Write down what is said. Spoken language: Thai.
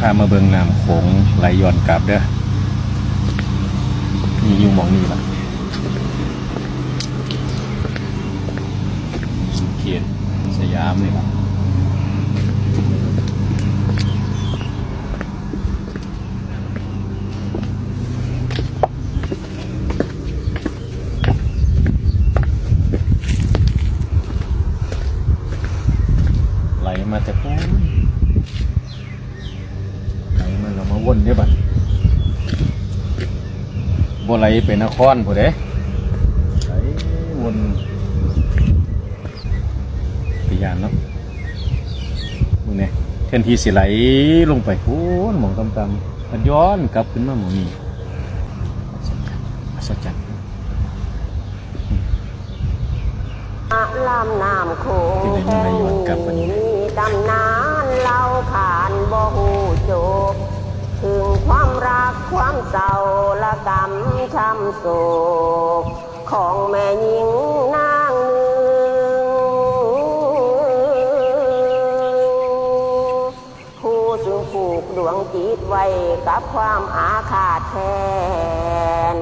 ามาเบิ่งน้ำโขงไหลย้อนกลับเด้อนี่อยู่หม่องนี้ล่ะเขตสยามนี่ล่ะไหลมาจากโน้นไหลมาแล้วมาวนเด้อบัดบ่ไหลไปนครพุ่นเด้ไหลวนปิยานเนาะมึงเนี่ยแทนที่สิไหลลงไปโอ้หมองต่ำๆมันย้อนกลับขึ้นมาหมองนี้อัศจรรย์ลำน้ำโขงแห่งนี้มีตำนานเล่าขานบ่หูจบถึงความรักความเศร้าละกำช้ำโศกของแม่หญิงนางหนึ่งผู้ซึ่งผูกดวงจิตไว้กับความอาฆาตแค้น